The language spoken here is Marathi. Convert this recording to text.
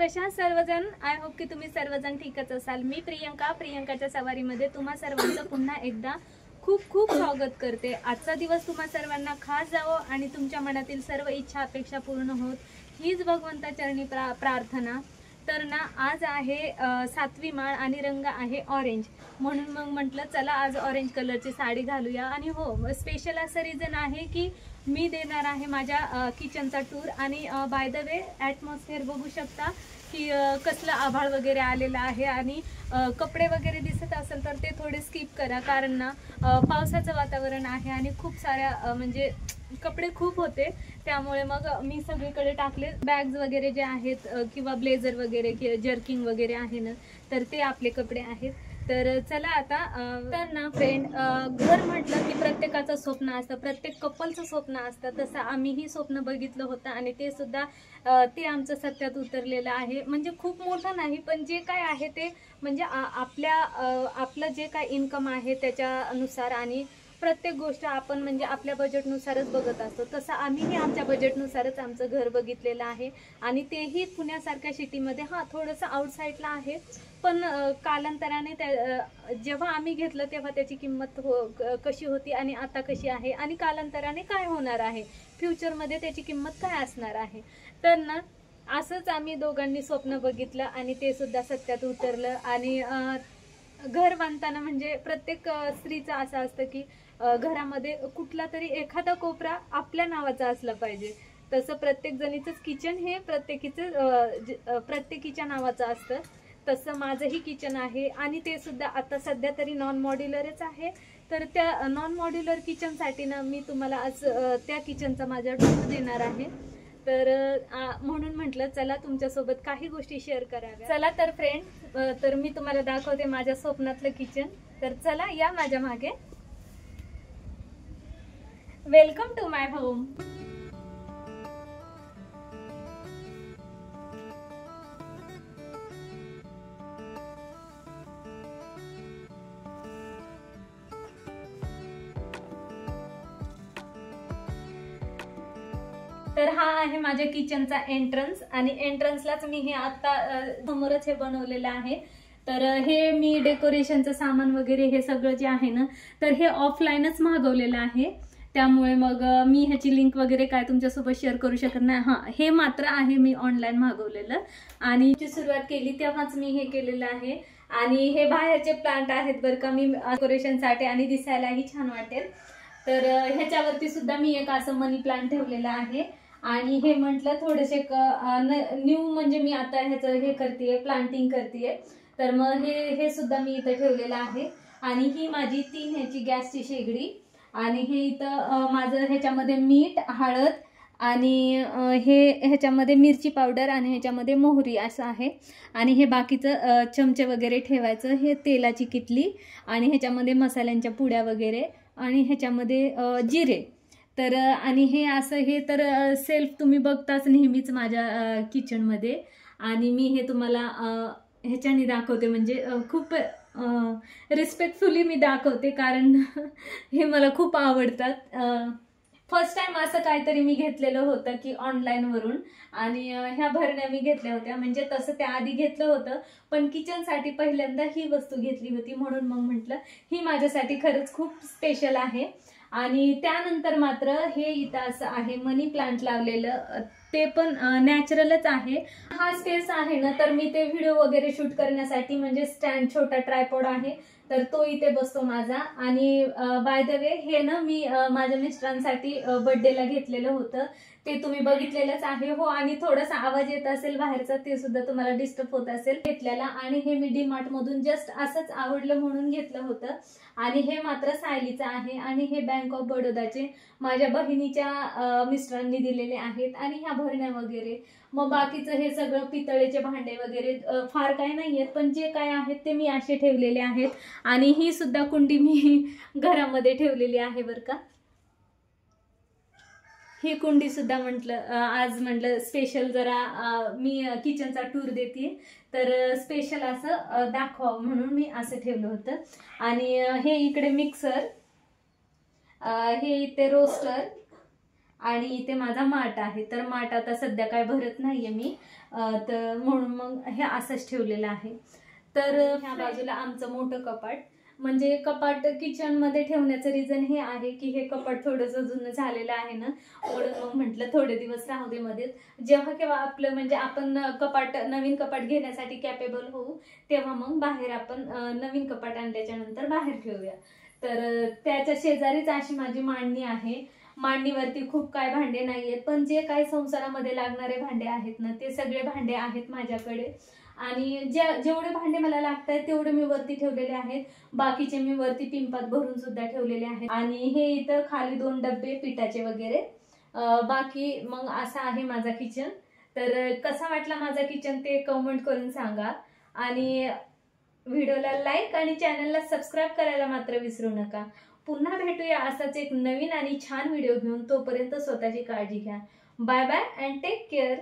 कशा सर्वजण? आय होप की तुम्ही सर्वजण ठीकच असाल। मी प्रियंकाच्या सवारीमध्ये तुम्हा सर्वांचं पुन्हा एकदा खूप खूप स्वागत करते। आजचा दिवस तुम्हा सर्वांना खास जावो आणि तुमच्या मनातील सर्व इच्छा अपेक्षा पूर्ण होत हीच भगवंता चरणी प्रार्थना। तर ना आज आहे 7वी माळ आणि रंग आहे ऑरेंज, म्हणून मग म्हटलं चला आज ऑरेंज कलरची साडी घालूया। आणि हो, स्पेशल असं रिझन आहे की मी देणार आहे माझ्या किचनचा टूर। आणि बाय द वे ॲटमॉस्फिअर बघू शकता की कसलं आभाळ वगैरे आलेलं आहे आणि कपडे वगैरे दिसत असेल तर ते थोडे स्किप करा, कारण ना पावसाचं वातावरण आहे आणि खूप साऱ्या म्हणजे कपडे खूप होते, त्यामुळे मग मी सगळीकडे टाकले। बॅग्स वगैरे जे आहेत किंवा ब्लेझर वगैरे किंवा जर्किंग वगैरे आहे ना, तर ते आपले कपडे आहेत। तर चला आता तर ना फ्रेंड, घर म्हटलं की प्रत्येकाचं स्वप्न असतं, प्रत्येक कपलचं स्वप्न असतं। तसं आम्हीही स्वप्न बघितलं होतं आणि ते सुद्धा ते आमचं सत्यात उतरलेलं आहे। म्हणजे खूप मोठं नाही, पण जे काय आहे ते म्हणजे आपलं जे काय इन्कम आहे त्याच्यानुसार आणि प्रत्येक गोष्ट आपण म्हणजे आपल्या बजेटनुसारच बघत असतो। तसं आम्हीही आमच्या बजेटनुसारच आमचं घर बघितलेलं आहे आणि तेही पुण्यासारख्या सिटीमध्ये। हां, थोडंसं आउटसाईडला आहे, पण कालांतराने जेव्हा आम्ही घेतलं तेव्हा त्याची किंमत कशी होती आणि आता कशी आहे आणि कालांतराने काय होणार आहे, फ्युचरमध्ये त्याची किंमत काय असणार आहे। तर ना असंच आम्ही दोघांनी स्वप्न बघितलं आणि ते सुद्धा सत्यात उतरलं। आणि घर बांधताना म्हणजे प्रत्येक स्त्रीचं असं असतं की घरामध्ये कुठला तरी एखादा कोपरा आपल्या नावाचा असला पाहिजे। तसं प्रत्येक जणीचंच किचन हे प्रत्येकीच्या नावाचं असतं। तसं माझंही किचन आहे आणि ते सुद्धा आता सध्या तरी नॉन मॉड्युलरच आहे। तर त्या नॉन मॉड्युलर किचनसाठी ना मी तुम्हाला आज त्या किचनचा माझा टूर देणार आहे। तर म्हणून म्हटलं चला तुमच्यासोबत काही गोष्टी शेअर कराव्या। चला तर फ्रेंड, तर मी तुम्हाला दाखवते माझ्या स्वप्नातलं किचन। तर चला या माझ्या मागे। Welcome to my home. तर हा आहे माझ्या किचनचा एंट्रन्स आणि एंट्रन्सलाच मी हे आता समोरच हे बनवलेलं आहे। तर हे मी डेकोरेशनचं सामान वगैरे हे सगळं जे आहे ना, तर हे ऑफलाईनच मागवलेलं आहे, त्यामुळे मग मी ह्याची लिंक वगैरे काय तुमच्यासोबत शेअर करू शकत नाही। हां, हे मात्र आहे मी ऑनलाईन मागवलेलं आणि सुरुवात केली तेव्हाच मी हे केलेलं आहे। आणि हे बाहेरचे प्लांट आहेत बरं का, मी डेकोरेशनसाठी आणि दिसायलाही छान वाटेल। तर ह्याच्यावरती सुद्धा मी एक असं मनी प्लांट ठेवलेलं आहे। आणि हे म्हटलं थोडेसे न्यू म्हणजे मी आता ह्याचं हे करतेय, प्लांटिंग करतेय। तर मग हे सुद्धा मी इथं ठेवलेलं आहे। आणि ही माझी 3 ह्याची गॅसची शेगडी आणि हे इथं माझं ह्याच्यामध्ये मीठ, हळद आणि ह्याच्यामध्ये मिरची पावडर आणि ह्याच्यामध्ये मोहरी असं आहे। आणि हे बाकीचं चमचे वगैरे ठेवायचं, हे तेलाची किटली आणि ह्याच्यामध्ये मसाल्यांच्या पुड्या वगैरे आणि ह्याच्यामध्ये जिरे। तर आणि हे असं हे तर सेल्फ तुम्ही बघताच नेहमीच माझ्या किचनमध्ये। आणि मी हे तुम्हाला ह्याच्याने दाखवते, म्हणजे खूप रिस्पेक्टफुली मी दाखवते, कारण हे मला खूप आवडतात। फर्स्ट टाइम असं काहीतरी मी घेतलेलं होतं की ऑनलाईनवरून, आणि ह्या भरण्या मी घेतल्या होत्या। म्हणजे तसं त्याआधी घेतलं होतं, पण किचनसाठी पहिल्यांदा ही वस्तू घेतली होती, म्हणून मग म्हटलं ही माझ्यासाठी खरंच खूप स्पेशल आहे। आणि त्यानंतर मात्र हे इथं असं आहे मनी प्लांट लावलेलं, ते पण नॅचरलच आहे। हा स्पेस आहे ना, तर मी ते व्हिडिओ वगैरे शूट करण्यासाठी म्हणजे स्टँड, छोटा ट्रायपॉड आहे, तर तो इथे बसतो माझा। आणि बाय द वे हे ना मी माझ्या मिस्टरांसाठी बर्थडेला घेतलेलं होतं, ते तुम्ही बघितलेलंच आहे। हो, आणि थोडासा आवाज येत असेल बाहेरचा, ते सुद्धा तुम्हाला डिस्टर्ब होत असेल घेतल्याला। आणि हे मी डीमार्ट मधून जस्ट असंच आवडलं म्हणून घेतलं होतं। आणि हे मात्र सायलीचं आहे आणि हे बँक ऑफ बडोदाचे माझ्या बहिणीच्या मिस्टरांनी दिलेले आहेत। आणि ह्या भरण्या वगैरे, मग बाकीचं हे सगळं पितळेचे भांडे वगैरे फार काही नाहीयेत, पण जे काय आहेत ते मी असे ठेवलेले आहेत। आणि ही सुद्धा कुंडी मी घरामध्ये ठेवलेली आहे बरं का। ही कुंडी सुद्धा आज म्हटलं स्पेशल जरा मी किचनचा टूर देते, तर स्पेशल असं दाखवावं म्हणून मी असं ठेवलं होतं। आणि हे इकडे मिक्सर, हे इथे रोस्टर आणि इथे माझा माठ आहे. तर माठ आता सध्या काय भरत नाहीये मी, तर म्हणून मग हे असंच ठेवलेलं आहे. तर ह्या बाजूला आमचं मोठं कपाट, म्हणजे कपाट किचन मध्ये ठेवण्याचं रिझन हे आहे की हे कपाट थोडंसं जुनं झालेलं आहे ना, म्हणून मग म्हटलं थोडे दिवस राहू दे मध्येच. जेव्हा केव्हा आपलं म्हणजे आपण नवीन कपाट घेण्यासाठी कॅपेबल होऊ, तेव्हा मग बाहेर आपण नवीन कपाट आणल्याच्या नंतर बाहेर ठेवूया. तर त्याच्या शेजारीच अशी माझी मांडणी आहे. मांडणीवरती खूप काय भांडे नाहीयेत, पण जे काही संसारामध्ये लागणारे भांडे आहेत ना, ते सगळे भांडे आहेत माझ्याकडे. आणि जेवढे भांडे मला लागत आहेत तेवढे मी वरती ठेवलेले आहेत. बाकीचे मी वरती पिंपात भरून सुद्धा ठेवलेले आहेत. आणि हे इथं खाली 2 डब्बे पिठाचे वगैरे. बाकी मग असा आहे माझा किचन. तर कसा वाटला माझा किचन ते कमेंट करून सांगा. आणि व्हिडिओला लाईक आणि चॅनलला सबस्क्राईब करायला मात्र विसरू नका. पुन्हा भेटूया असाच एक नवीन आणि छान व्हिडिओ घेऊन. तोपर्यंत स्वतःची काळजी घ्या. Bye bye and take care.